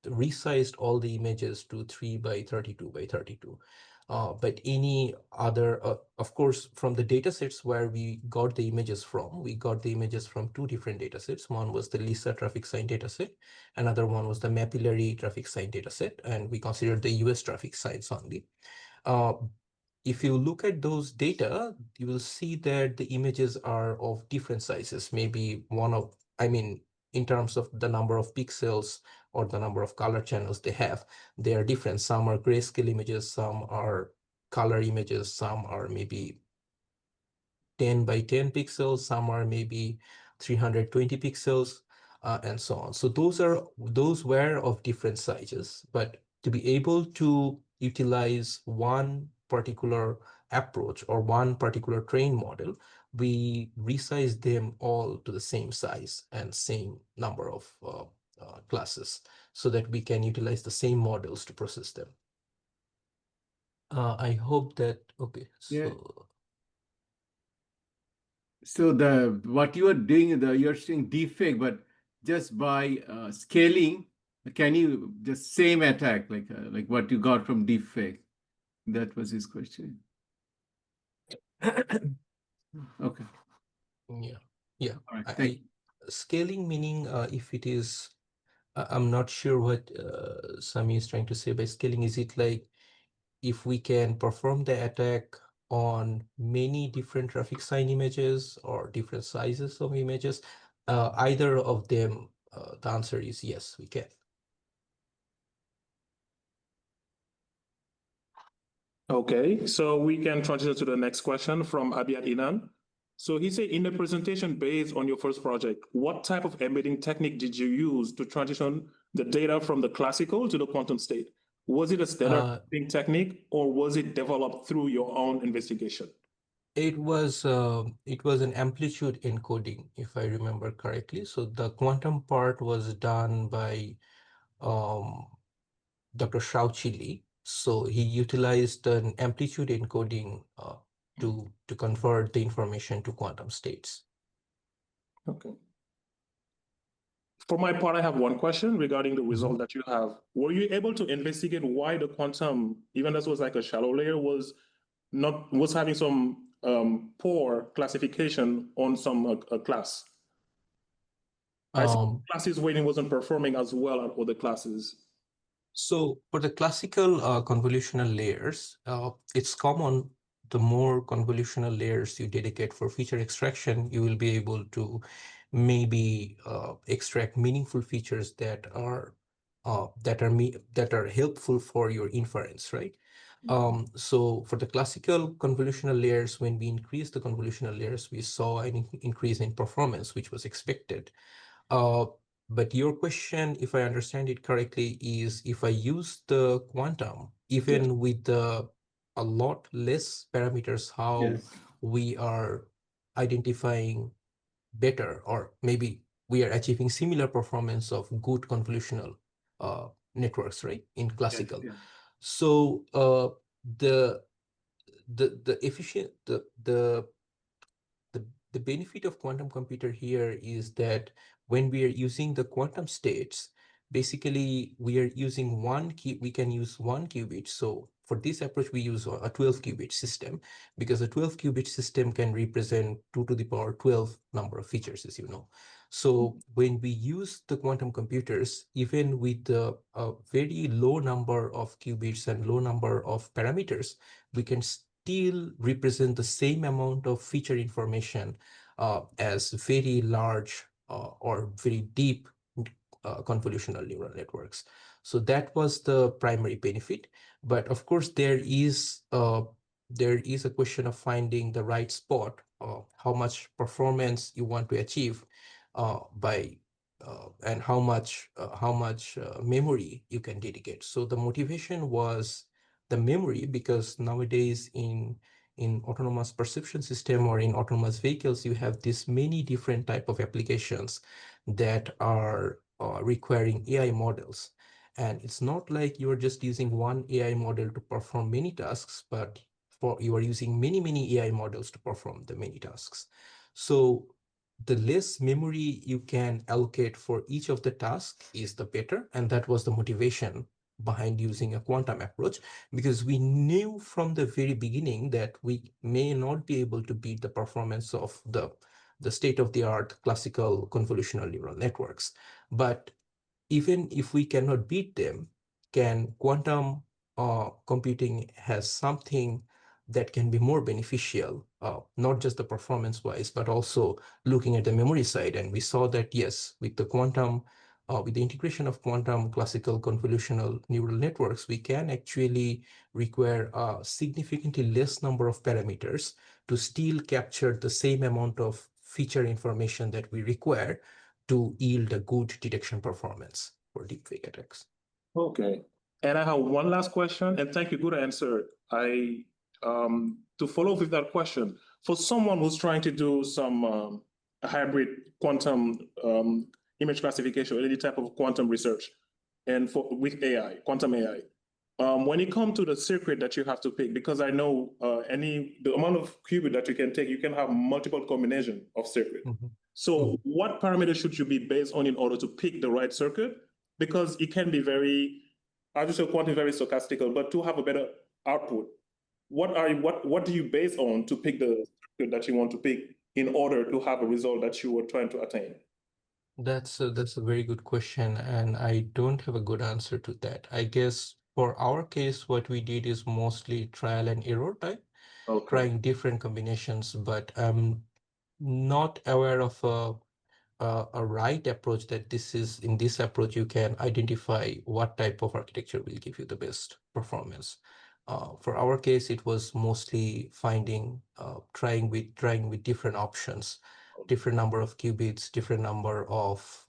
S3: resized all the images to 3 by 32 by 32. But any other, of course, from the data sets where we got the images from, we got the images from two different data sets. One was the LISA traffic sign data set. Another one was the mapillary traffic sign data set. And we considered the US traffic signs only. If you look at those data, you will see that the images are of different sizes. Maybe in terms of the number of pixels or the number of color channels they are different. Some are grayscale images, some are color images, some are maybe 10 by 10 pixels, some are maybe 320 pixels, and so on. So those were of different sizes, but to be able to utilize one particular approach or one particular train model, we resize them all to the same size and same number of classes so that we can utilize the same models to process them. I hope that, okay.
S2: So what you are doing, you're saying deepfake, but just by scaling, can you just same attack like what you got from deepfake? That was his question. Okay.
S3: Yeah.
S2: All right.
S3: Scaling meaning if it is, I'm not sure what Sami is trying to say by scaling. Is it like if we can perform the attack on many different traffic sign images or different sizes of images? Either of them, the answer is yes, we can.
S1: Okay, so we can transition to the next question from Abiyat Inan. So he said, in the presentation based on your first project, what type of embedding technique did you use to transition the data from the classical to the quantum state? Was it a standard embedding technique, or was it developed through your own investigation?
S3: It was an amplitude encoding, if I remember correctly. So the quantum part was done by Dr. Shao-Chi. So he utilized an amplitude encoding to convert the information to quantum states.
S1: Okay. For my part, I have one question regarding the result that you have. Were you able to investigate why the quantum, even though this was like a shallow layer, was having some poor classification on some class? I see classes weighting wasn't performing as well as other classes.
S3: So for the classical convolutional layers, it's common. The more convolutional layers you dedicate for feature extraction, you will be able to maybe extract meaningful features that are helpful for your inference, right? So for the classical convolutional layers, when we increase the convolutional layers, we saw an increase in performance, which was expected. But your question, if I understand it correctly, is if I use the quantum, even with a lot less parameters, how we are identifying better, or maybe we are achieving similar performance of good convolutional networks, right? In classical. So the efficient the benefit of quantum computer here is that when we are using the quantum states, basically we are using we can use one qubit. So for this approach, we use a 12 qubit system, because a 12 qubit system can represent 2 to the power 12 number of features, as you know. So when we use the quantum computers, even with a very low number of qubits and low number of parameters, we can still represent the same amount of feature information as very large or very deep convolutional neural networks. So that was the primary benefit. But of course, there is a question of finding the right spot, how much performance you want to achieve and how much memory you can dedicate. So the motivation was the memory, because nowadays in autonomous perception system or in autonomous vehicles, you have this many different type of applications that are requiring AI models. And it's not like you're just using one AI model to perform many tasks, but you are using many AI models to perform the many tasks. So the less memory you can allocate for each of the tasks is the better. And that was the motivation behind using a quantum approach, because we knew from the very beginning that we may not be able to beat the performance of the state-of-the-art classical convolutional neural networks. But even if we cannot beat them, can quantum computing has something that can be more beneficial, not just the performance-wise, but also looking at the memory side. And we saw that, yes, with the quantum, with the integration of quantum classical convolutional neural networks, we can actually require a significantly less number of parameters to still capture the same amount of feature information that we require to yield a good detection performance for deepfake attacks.
S1: Okay. And I have one last question, and thank you, good answer. To follow up with that question, for someone who's trying to do some hybrid quantum image classification or any type of quantum research, and with AI, quantum AI, when it comes to the circuit that you have to pick, because I know the amount of qubit that you can take, you can have multiple combination of circuit. So what parameters should you be based on in order to pick the right circuit? Because it can be very, I just say quantum very stochastical, but to have a better output, what do you base on to pick the circuit that you want to pick in order to have a result that you were trying to attain?
S3: That's a very good question, and I don't have a good answer to that. I guess for our case, what we did is mostly trial and error type.
S1: Okay.
S3: trying different combinations, but I'm not aware of a right approach that in this approach you can identify what type of architecture will give you the best performance. For our case, it was mostly trying with different options, different number of qubits, different number of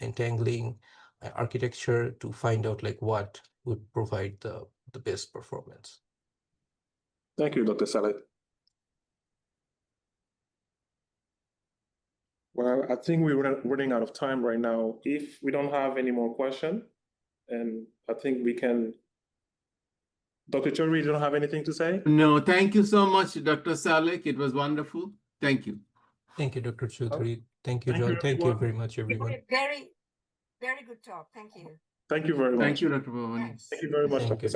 S3: entangling architecture to find out like what would provide the best performance.
S1: Thank you, Dr. Salek. Well, I think we're running out of time right now. If we don't have any more questions, and I think we can. Dr. Chaudhary, you don't have anything to say?
S2: No, thank you so much, Dr. Salek. It was wonderful. Thank you.
S3: Thank you, Dr. Chaudhary. Thank you,
S1: Thank you,
S3: John. Thank you
S1: everyone.
S3: very much, everyone.
S4: Very, very good talk. Thank you.
S1: Thank you very much.
S2: Thank you, Dr. Bhavani.
S4: Thanks.
S1: Thank you very much,
S3: Thank
S1: Dr.
S3: you.
S1: Salek.